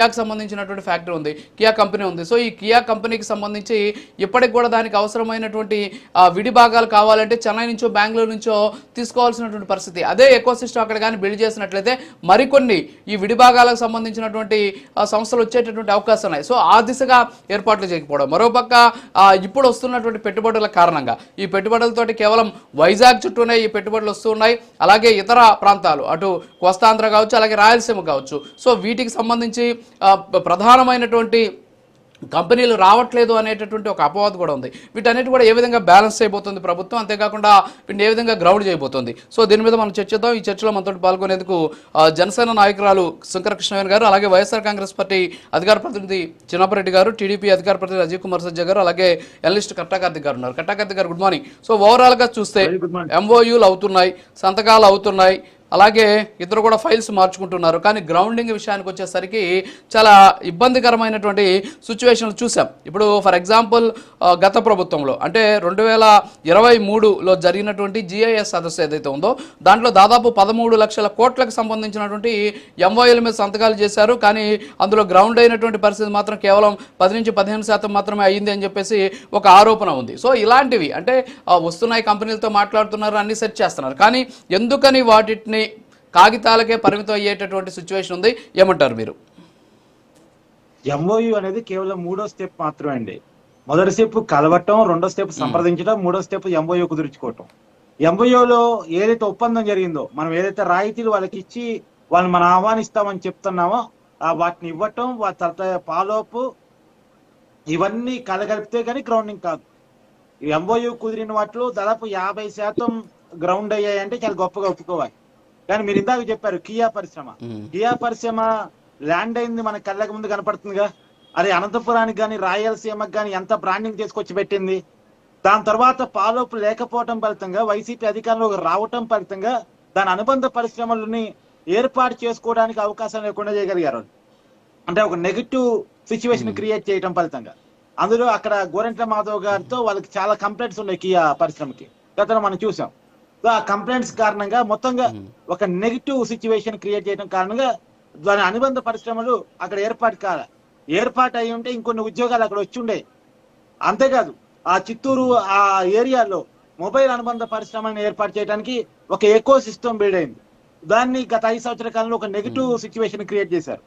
కియాకి సంబంధించినటువంటి ఫ్యాక్టరీ ఉంది, Kia company ఉంది. సో ఈ కియా కంపెనీకి సంబంధించి ఇప్పటికి కూడా దానికి అవసరమైనటువంటి విడి భాగాలు కావాలంటే చెన్నై నుంచో బెంగళూరు నుంచో తీసుకోవాల్సినటువంటి పరిస్థితి. అదే ఎకోసిస్టమ్ అక్కడ కానీ బిల్డ్ చేసినట్లయితే మరికొన్ని ఈ విడి భాగాలకు సంబంధించినటువంటి సంస్థలు వచ్చేటటువంటి అవకాశం ఉన్నాయి. సో ఆ దిశగా ఏర్పాట్లు చేయకపోవడం. మరోపక్క ఇప్పుడు వస్తున్నటువంటి పెట్టుబడుల కారణంగా ఈ పెట్టుబడులతోటి కేవలం వైజాగ్ చుట్టూనే ఈ పెట్టుబడులు వస్తున్నాయి. అలాగే ఇతర ప్రాంతాలు అటు కోస్తాంధ్ర కావచ్చు, అలాగే రాయలసీమ కావచ్చు. సో వీటికి సంబంధించి ప్రధానమైనటువంటి కంపెనీలు రావట్లేదు అనేటటువంటి ఒక అపవాదు కూడా ఉంది. వీటన్నిటి కూడా ఏ విధంగా బ్యాలెన్స్ చేయబోతుంది ప్రభుత్వం, అంతేకాకుండా వీటిని ఏ విధంగా గ్రౌండ్ చేయబోతుంది. సో దీని మీద మనం చర్చిద్దాం. ఈ చర్చలో మనతో పాల్గొనేందుకు జనసేన నాయకురాలు శంకర కృష్ణవేణి గారు, అలాగే వైఎస్ఆర్ కాంగ్రెస్ పార్టీ అధికార ప్రతినిధి చిన్నపరెడ్డి గారు, టీడీపీ అధికార ప్రతినిధి అజయ్ కుమార్ సజ్జా గారు, అలాగే ఎనలిస్ట్ కట్టాకార్తిక్ గారు ఉన్నారు. కట్టాకార్తిక్ గారు గుడ్ మార్నింగ్. సో ఓవరాల్గా చూస్తే ఎంఓయూలు అవుతున్నాయి, సంతకాలు అవుతున్నాయి, అలాగే ఇద్దరు కూడా ఫైల్స్ మార్చుకుంటున్నారు. కానీ గ్రౌండింగ్ విషయానికి వచ్చేసరికి చాలా ఇబ్బందికరమైనటువంటి సిచ్యువేషన్లు చూసాం. ఇప్పుడు ఫర్ ఎగ్జాంపుల్ గత ప్రభుత్వంలో అంటే 2023లో జరిగినటువంటి జిఐఎస్ సదస్సు ఏదైతే ఉందో దాంట్లో దాదాపు 13 లక్షల కోట్లకు సంబంధించినటువంటి ఎంఓఎల్ మీద సంతకాలు చేశారు. కానీ అందులో గ్రౌండ్ అయినటువంటి పరిస్థితి మాత్రం కేవలం 10 నుంచి 15% మాత్రమే అయ్యింది అని చెప్పేసి ఒక ఆరోపణ ఉంది. సో ఇలాంటివి అంటే వస్తున్నాయి, కంపెనీలతో మాట్లాడుతున్నారు, అన్ని సెట్ చేస్తున్నారు. కానీ ఎందుకని వాటిని కాగితాలకే పరిమితం అయ్యేటటువంటి సిచ్యువేషన్ ఉంది, ఏమంటారు మీరు? ఎంఓయు అనేది కేవలం 3వ స్టెప్ మాత్రమే అండి. మొదటి స్టెప్ కలవటం, 2వ స్టెప్ సంప్రదించడం, 3వ స్టెప్ ఎంఓయు కుదుర్చుకోవటం. ఎంఓయూలో ఏదైతే ఒప్పందం జరిగిందో, మనం ఏదైతే రాయితీలు వాళ్ళకి ఇచ్చి వాళ్ళని మనం ఆహ్వానిస్తామని చెప్తున్నామో వాటిని ఇవ్వటం, వాటి తర్వాత ఫాలోఅప్, ఇవన్నీ కలగలిపితే కానీ గ్రౌండింగ్ కాదు. ఎంఓయు కుదిరిన వాటిలో దాదాపు 50% గ్రౌండ్ అయ్యాయంటే చాలా గొప్పగా ఒప్పుకోవాలి. కానీ మీరు ఇందాక చెప్పారు కియా పరిశ్రమ ల్యాండ్ అయింది మన కళ్ళకి ముందు కనపడుతుందిగా. అది అనంతపురానికి కానీ రాయలసీమకి కానీ ఎంత బ్రాండింగ్ తీసుకొచ్చి పెట్టింది. దాని తర్వాత ఫాలోఅప్ లేకపోవటం ఫలితంగా వైసీపీ అధికారంలోకి రావటం ఫలితంగా దాని అనుబంధ పరిశ్రమలని ఏర్పాటు చేసుకోవడానికి అవకాశం లేకుండా చేయగలిగారు. అంటే ఒక నెగిటివ్ సిచ్యువేషన్ క్రియేట్ చేయడం ఫలితంగా. అందులో అక్కడ గోరెంట్ల మాధవ్ గారితో వాళ్ళకి చాలా కంప్లైంట్స్ ఉన్నాయి కియా పరిశ్రమకి, గతంలో మనం చూసాం. సో ఆ కంప్లైంట్స్ కారణంగా మొత్తంగా ఒక నెగిటివ్ సిచ్యువేషన్ క్రియేట్ చేయడం కారణంగా దాని అనుబంధ పరిశ్రమలు అక్కడ ఏర్పాటు అయి ఉంటే ఇంకొన్ని ఉద్యోగాలు అక్కడ వచ్చి ఉండే. అంతేకాదు ఆ చిత్తూరు ఆ ఏరియాలో మొబైల్ అనుబంధ పరిశ్రమలను ఏర్పాటు చేయడానికి ఒక ఎకో సిస్టమ్ బిల్డ్ అయింది. దాన్ని గత 5 సంవత్సరాల కాలంలో ఒక నెగిటివ్ సిచ్యువేషన్ క్రియేట్ చేశారు.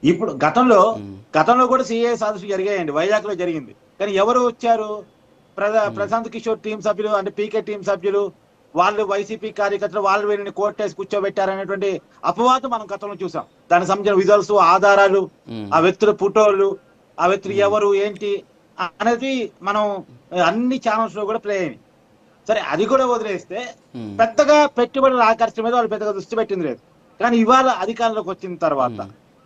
ఇప్పుడు గతంలో కూడా సిఐ సదస్సు జరిగాయండి, వైజాగ్ లో జరిగింది. కానీ ఎవరు వచ్చారు? ప్రశాంత్ కిషోర్ టీం సభ్యులు, అంటే పీకే టీం సభ్యులు, వాళ్ళు వైసీపీ కార్యకర్తలు, వాళ్ళు వీళ్ళని కోర్టేసి కూర్చోబెట్టారనేటువంటి అపవాదం మనం గతంలో చూసాం. దానికి సంబంధించిన విజువల్స్, ఆధారాలు, ఆ వ్యక్తుల ఫోటోలు, ఆ వ్యక్తులు ఎవరు ఏంటి అనేది మనం అన్ని ఛానల్స్ లో కూడా ప్లే అయింది. సరే, అది కూడా వదిలేస్తే పెద్దగా పెట్టుబడుల ఆకర్షణ మీద వాళ్ళు పెద్దగా దృష్టి పెట్టింది లేదు. కానీ ఇవాళ అధికారంలోకి వచ్చిన తర్వాత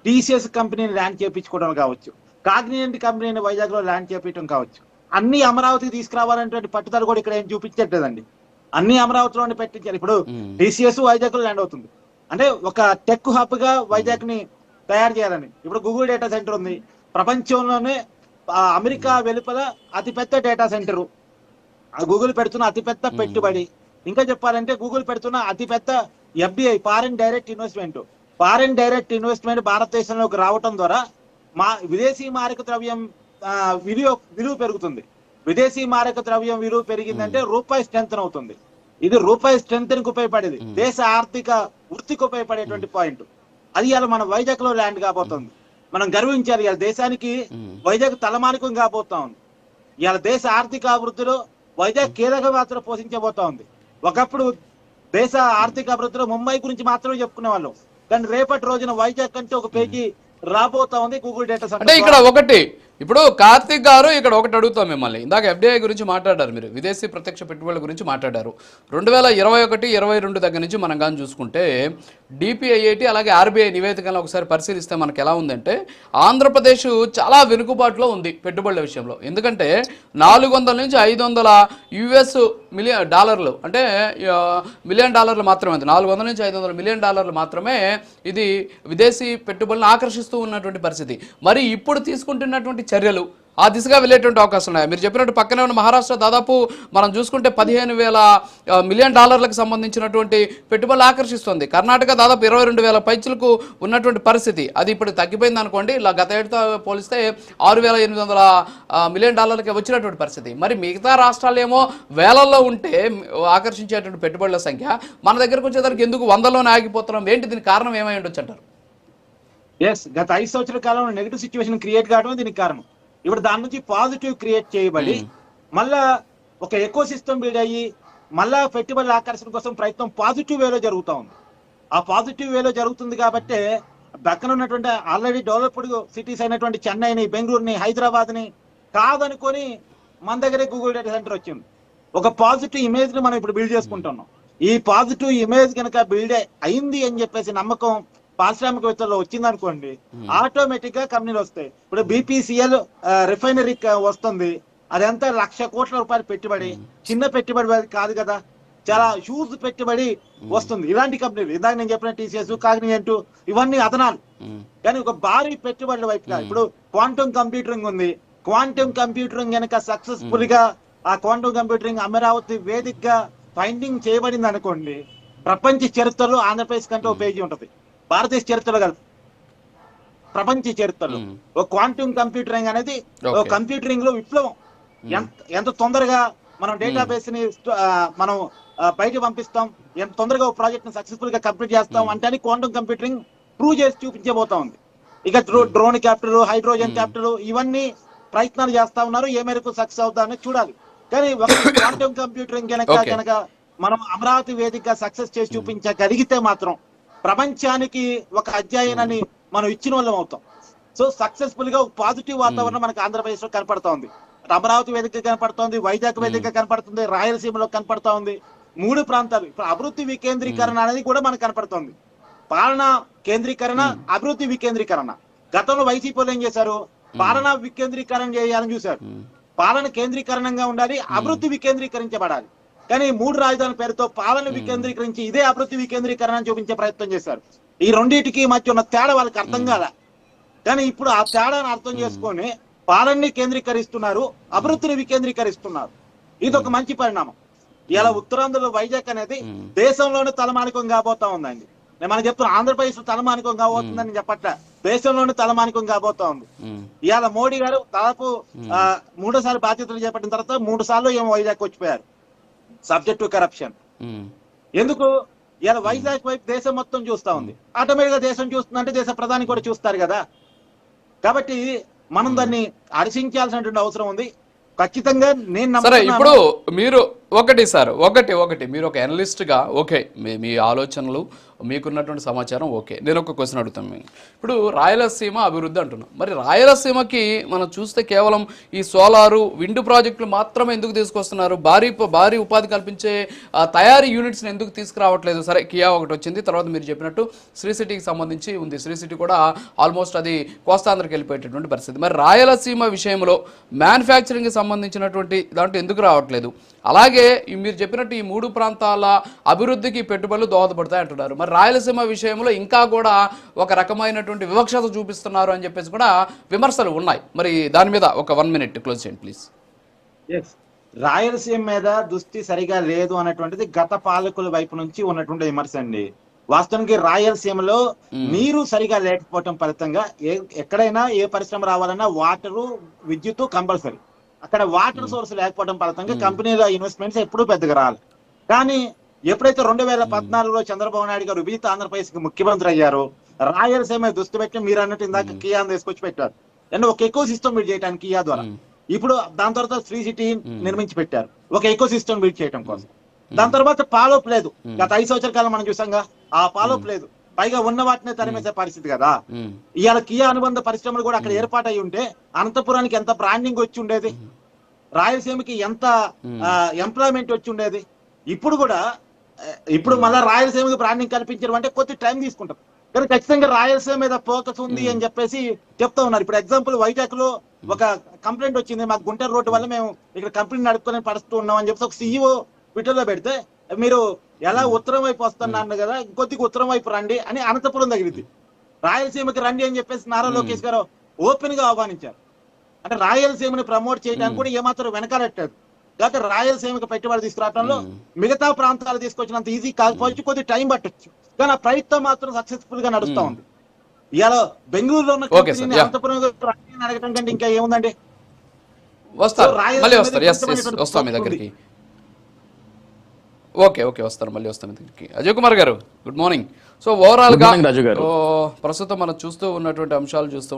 టీసీఎస్ కంపెనీని ల్యాండ్ చేయించుకోవడం కావచ్చు, కాగ్నిజెంట్ కంపెనీని వైజాగ్ లో ల్యాండ్ చేయించడం కావచ్చు, అన్ని అమరావతికి తీసుకురావాలనేటువంటి పట్టుదల కూడా ఇక్కడ ఏం చూపించట్లేదండి. అన్ని అమరావతిలోనే పెట్టించారు. ఇప్పుడు టీసీఎస్ వైజాగ్ లో ల్యాండ్ అవుతుంది అంటే ఒక టెక్ హబ్ గా వైజాగ్ ని తయారు చేయాలని. ఇప్పుడు గూగుల్ డేటా సెంటర్ ఉంది, ప్రపంచంలోనే అమెరికా వెలుపల అతిపెద్ద డేటా సెంటర్. గూగుల్ పెడుతున్న అతిపెద్ద పెట్టుబడి, ఇంకా చెప్పాలంటే గూగుల్ పెడుతున్న అతిపెద్ద ఎఫ్డిఐ, ఫారిన్ డైరెక్ట్ ఇన్వెస్ట్మెంట్ భారతదేశంలోకి రావటం ద్వారా విదేశీ మారక ద్రవ్యం విలువ పెరుగుతుంది. విదేశీ మారక ద్రవ్యం విలువ పెరిగిందంటే రూపాయి స్ట్రెంత్ అవుతుంది. ఇది రూపాయి స్ట్రెంత్ కి ఉపయోగపడేది, దేశ ఆర్థిక వృత్తికి ఉపయోగపడేటువంటి పాయింట్. అది ఇవాళ మన వైజాగ్ లో ల్యాండ్ కాబోతుంది. మనం గర్వించాలి. ఇవాళ దేశానికి వైజాగ్ తలమానికం కాబోతా ఉంది. ఇవాళ దేశ ఆర్థిక అభివృద్ధిలో వైజాగ్ కీలక పాత్ర పోషించబోతా ఉంది. ఒకప్పుడు దేశ ఆర్థిక అభివృద్ధిలో ముంబై గురించి మాత్రమే చెప్పుకునే వాళ్ళం. కానీ రేపటి రోజున వైజాగ్ కంటే ఒక పేజీ రాబోతా ఉంది గూగుల్ డేటా సెంటర్. అంటే ఇక్కడ ఒకటి ఇప్పుడు కార్తిక్ గారు ఇక్కడ ఒకటి అడుగుతాం మిమ్మల్ని. ఇందాక ఎఫ్డిఐ గురించి మాట్లాడారు, మీరు విదేశీ ప్రత్యక్ష పెట్టుబడుల గురించి మాట్లాడారు. 2021-22 దగ్గర నుంచి మనం కానీ చూసుకుంటే డిపిఐఐటి అలాగే ఆర్బీఐ నివేదికలను ఒకసారి పరిశీలిస్తే మనకు ఎలా ఉందంటే ఆంధ్రప్రదేశ్ చాలా వెనుకబాటులో ఉంది పెట్టుబడుల విషయంలో. ఎందుకంటే 400 నుంచి 500 యుఎస్ మిలియన్ డాలర్లు, అంటే మిలియన్ డాలర్లు మాత్రమే, 400 నుంచి 500 మిలియన్ డాలర్లు మాత్రమే ఇది విదేశీ పెట్టుబడులను ఆకర్షిస్తూ ఉన్నటువంటి పరిస్థితి. మరి ఇప్పుడు తీసుకుంటున్నటువంటి చర్యలు ఆ దిశగా వెళ్ళేటువంటి అవకాశం ఉన్నాయి. మీరు చెప్పినట్టు పక్కనే ఉన్న మహారాష్ట్ర దాదాపు మనం చూసుకుంటే 15,000 మిలియన్ డాలర్లకు సంబంధించినటువంటి పెట్టుబడులు ఆకర్షిస్తుంది. కర్ణాటక దాదాపు 22,000 పైచులకు ఉన్నటువంటి పరిస్థితి. అది ఇప్పుడు తగ్గిపోయింది అనుకోండి. ఇలా గత ఏడుతో పోలిస్తే 6,800 మిలియన్ డాలర్లకి వచ్చినటువంటి పరిస్థితి. మరి మిగతా రాష్ట్రాలు ఏమో వేలల్లో ఉంటే ఆకర్షించేటువంటి పెట్టుబడుల సంఖ్య, మన దగ్గరకు వచ్చేసరికి ఎందుకు 100లోనే ఆగిపోతున్నాం? ఏంటి దీనికి కారణం ఏమై ఉండొచ్చు అంటారు? గత 5 సంవత్సరాల కాలంలో నెగిటివ్ సిచ్యువేషన్ క్రియేట్ కావడం దీనికి కారణం. ఇప్పుడు దాని నుంచి పాజిటివ్ క్రియేట్ చేయబడి మళ్ళా ఒక ఎకో సిస్టమ్ బిల్డ్ అయ్యి మళ్ళా పెట్టుబడుల ఆకర్షణ కోసం ప్రయత్నం పాజిటివ్ వేలో జరుగుతూ ఉంది. ఆ పాజిటివ్ వేలో జరుగుతుంది కాబట్టి పక్కన ఉన్నటువంటి ఆల్రెడీ డెవలప్డ్ సిటీస్ అయినటువంటి చెన్నైని, బెంగళూరుని, హైదరాబాద్ని కాదనుకొని మన దగ్గరే గూగుల్ డేటా సెంటర్ వచ్చింది. ఒక పాజిటివ్ ఇమేజ్ ని మనం ఇప్పుడు బిల్డ్ చేసుకుంటున్నాం. ఈ పాజిటివ్ ఇమేజ్ కనుక బిల్డ్ అయింది అని చెప్పేసి నమ్మకం పారిశ్రామికవేత్తల్లో వచ్చింది అనుకోండి, ఆటోమేటిక్ గా కంపెనీలు వస్తాయి. ఇప్పుడు బీపీసీఎల్ రిఫైనరీ వస్తుంది, అదంతా 1,00,000 కోట్ల రూపాయలు పెట్టుబడి, చిన్న పెట్టుబడి కాదు కదా, చాలా హ్యూజ్ పెట్టుబడి వస్తుంది. ఇలాంటి కంపెనీలు ఇందాక నేను చెప్పిన టీసీఎస్, కాగ్నిజెంట్ ఇవన్నీ అదనాలు. కానీ ఒక భారీ పెట్టుబడుల వైపుగా ఇప్పుడు క్వాంటమ్ కంప్యూటరింగ్ ఉంది. క్వాంటమ్ కంప్యూటరింగ్ కనుక సక్సెస్ఫుల్ గా ఆ క్వాంటమ్ కంప్యూటరింగ్ అమరావతి వేదికగా ఫైండింగ్ చేయబడింది అనుకోండి, ప్రపంచ చరిత్రలో ఆంధ్రప్రదేశ్ కంటే ఒక పేజీ ఉంటుంది. భారతదేశ చరిత్రలో కాదు, ప్రపంచ చరిత్రలో ఒక క్వాంటమ్ కంప్యూటరింగ్ అనేది కంప్యూటరింగ్ లో విప్లవం. ఎంత తొందరగా మనం డేటాబేస్ ని మనం బయట పంపిస్తాం, ఎంత తొందరగా ఒక ప్రాజెక్ట్ ని సక్సెస్ఫుల్ గా కంప్లీట్ చేస్తాం అంటే క్వాంటమ్ కంప్యూటరింగ్ ప్రూవ్ చేసి చూపించబోతా ఉంది. ఇక డ్రోన్ క్యాపిటల్, హైడ్రోజన్ క్యాపిటల్ ఇవన్నీ ప్రయత్నాలు చేస్తా ఉన్నారు. ఏ మేరకు సక్సెస్ అవుతారని చూడాలి. కానీ ఒక క్వాంటమ్ కంప్యూటరింగ్ కనుక మనం అమరావతి వేదికగా సక్సెస్ చేసి చూపించగలిగితే మాత్రం ప్రపంచానికి ఒక అధ్యాయాన్ని మనం ఇచ్చిన వాళ్ళం అవుతాం. సో సక్సెస్ఫుల్ గా ఒక పాజిటివ్ వాతావరణం మనకు ఆంధ్రప్రదేశ్ లో కనపడుతోంది. అమరావతి వేదిక కనపడుతోంది, వైజాగ్ వేదిక కనపడుతుంది, రాయలసీమలో కనపడతా ఉంది. 3 ప్రాంతాలు ఇప్పుడు అభివృద్ధి వికేంద్రీకరణ అనేది కూడా మనకు కనపడుతోంది. పాలన కేంద్రీకరణ, అభివృద్ధి వికేంద్రీకరణ. గతంలో వైసీపీలో ఏం చేశారు? పాలన వికేంద్రీకరణ చేయాలని చూశారు. పాలన కేంద్రీకరణంగా ఉండాలి, అభివృద్ధి వికేంద్రీకరించబడాలి. కానీ 3 రాజధానుల పేరుతో పాలన వికేంద్రీకరించి ఇదే అభివృద్ధి వికేంద్రీకరణ చూపించే ప్రయత్నం చేశారు. ఈ రెండింటికి మధ్య ఉన్న తేడా వాళ్ళకి అర్థం కాల. కానీ ఇప్పుడు ఆ తేడాను అర్థం చేసుకొని పాలనని కేంద్రీకరిస్తున్నారు, అభివృద్ధిని వికేంద్రీకరిస్తున్నారు. ఇది ఒక మంచి పరిణామం. ఇలా ఉత్తరాంధ్రలో వైజాగ్ అనేది దేశంలోనే తలమానికం కాబోతా ఉందండి. నేను మనం చెప్తున్నా, ఆంధ్రప్రదేశ్ లో తలమానికం కాబోతుందని చెప్పట్లే, దేశంలోనే తలమానికం కాబోతా ఉంది. ఇవాళ మోడీ గారు దాదాపు 3వ బాధ్యతలు చేపట్టిన తర్వాత 3 సార్లు ఏమో వైజాగ్ వచ్చిపోయారు, సబ్జెక్ట్ టు కరప్షన్. ఎందుకు? ఇలా వైజాగ్ వైపు దేశం మొత్తం చూస్తా ఉంది. ఆటోమేటిక్ గా దేశం చూస్తుందంటే దేశ ప్రధాని కూడా చూస్తారు కదా. కాబట్టి మనం దాన్ని హర్షించాల్సినటువంటి అవసరం ఉంది. ఖచ్చితంగా నేను సరే, ఇప్పుడు మీరు ఒకటి మీరు ఒక అనలిస్ట్ గా ఓకే, మీ ఆలోచనలు, మీకున్నటువంటి సమాచారం ఓకే. నేను ఒక క్వశ్చన్ అడుగుతాను మీకు. ఇప్పుడు రాయలసీమ అభివృద్ధి అంటున్నాం. మరి రాయలసీమకి మనం చూస్తే కేవలం ఈ సోలారు, విండ్ ప్రాజెక్టులు మాత్రమే ఎందుకు తీసుకొస్తున్నారు? భారీ ఉపాధి కల్పించే తయారీ యూనిట్స్ని ఎందుకు తీసుకురావట్లేదు? సరే, కియా ఒకటి వచ్చింది, తర్వాత మీరు చెప్పినట్టు శ్రీ సిటీకి సంబంధించి ఉంది. శ్రీ సిటీ కూడా ఆల్మోస్ట్ అది కోస్తాంధ్రకి వెళ్ళిపోయేటటువంటి పరిస్థితి. మరి రాయలసీమ విషయంలో మ్యానుఫ్యాక్చరింగ్కి సంబంధించినటువంటి దాంట్లో ఎందుకు రావట్లేదు? అలాగే మీరు చెప్పినట్టు ఈ 3 ప్రాంతాల అభివృద్ధికి పెట్టుబడులు దోహదపడతాయి అంటున్నారు. మరి రాయలసీమ విషయంలో ఇంకా కూడా ఒక రకమైనటువంటి వివక్షత చూపిస్తున్నారు అని చెప్పేసి కూడా విమర్శలు ఉన్నాయి. మరి దాని మీద ఒక 1 minute క్లోజ్ చేయండి ప్లీజ్. రాయలసీమ మీద దృష్టి సరిగా లేదు అన్నటువంటిది గత పాలకుల వైపు నుంచి ఉన్నటువంటి విమర్శ అండి. వాస్తవానికి రాయలసీమలో నీరు సరిగా లేకపోవటం ఫలితంగా ఎక్కడైనా ఏ పరిశ్రమ రావాలన్నా వాటరు, విద్యుత్ కంపల్సరీ. అక్కడ వాటర్ సోర్స్ లేకపోవడం ఫలితంగా కంపెనీల ఇన్వెస్ట్మెంట్స్ ఎప్పుడూ పెద్దగా రాలి. కానీ ఎప్పుడైతే 2014లో చంద్రబాబు నాయుడు గారు విభజిత ఆంధ్రప్రదేశ్ కి ముఖ్యమంత్రి అయ్యారో, రాయలసీమ దృష్టి పెట్టి మీరు అన్నట్టు ఇందాక కియా తీసుకొచ్చి పెట్టారు. అంటే ఒక ఎకో సిస్టమ్ బిల్డ్ చేయడానికి కియా ద్వారా. ఇప్పుడు దాని తర్వాత శ్రీ సిటీ నిర్మించి పెట్టారు ఒక ఎకో సిస్టమ్ బిల్డ్ చేయడం కోసం. దాని తర్వాత పాలోప్ లేదు. గత 5 సంవత్సరాల కాలం మనం చూసాంగా, ఆ పాలోప్ లేదు. పైగా ఉన్న వాటినే తరిమేసే పరిస్థితి కదా. ఇవాళ కియా అనుబంధ పరిశ్రమలు కూడా అక్కడ ఏర్పాటు అయి ఉంటే అనంతపురానికి ఎంత బ్రాండింగ్ వచ్చి ఉండేది, రాయలసీమకి ఎంత ఎంప్లాయ్మెంట్ వచ్చి ఉండేది. ఇప్పుడు మళ్ళీ రాయలసీమకి బ్రాండింగ్ కల్పించడం అంటే కొద్ది టైం తీసుకుంటాం. కానీ ఖచ్చితంగా రాయలసీమ మీద ఫోకస్ ఉంది అని చెప్పేసి చెప్తా ఉన్నారు. ఇప్పుడు ఎగ్జాంపుల్ వైజాగ్ లో ఒక కంప్లైంట్ వచ్చింది, మాకు గుంటూరు రోడ్డు వల్ల మేము ఇక్కడ కంపెనీ నడుపుకొని పడుతూ ఉన్నాం అని చెప్పి ఒక CEO ట్విట్టర్ లో పెడితే, మీరు ఎలా ఉత్తరం వైపు వస్తున్నారు కదా, ఇంకొద్దిగా ఉత్తరం వైపు రండి అని అనంతపురం తగిలింది. రాయలసీమకి రండి అని చెప్పేసి నారా లోకేష్ గారు ఓపెన్ గా ఆహ్వానించారు. అంటే రాయలసీమని ప్రమోట్ చేయడానికి కూడా ఏమాత్రం వెనకాలట్లేదు. లేకపోతే రాయలసీమకి పెట్టుబడి తీసుకురావడంలో మిగతా ప్రాంతాలు తీసుకొచ్చినంత ఈజీ కాకపోవచ్చు, కొద్ది టైం పట్టొచ్చు, కానీ ఆ ప్రయత్నం మాత్రం సక్సెస్ఫుల్ గా నడుస్తా ఉంది. ఇవాళ బెంగళూరులో ఉన్న కంపెనీని అనంతపురం అడగటం కంటే ఇంకా ఏముందండి. వస్తారు మళ్ళీ వస్తారు. వస్తాం మీ దగ్గరికి. ఓకే వస్తారు మళ్ళీ వస్తాం మీ దగ్గరికి. అజయ్ కుమార్ గారు గుడ్ మార్నింగ్. సో ఓవరాల్ గా ప్రస్తుతం మనం చూస్తూ ఉన్నటువంటి అంశాలు చూస్తూ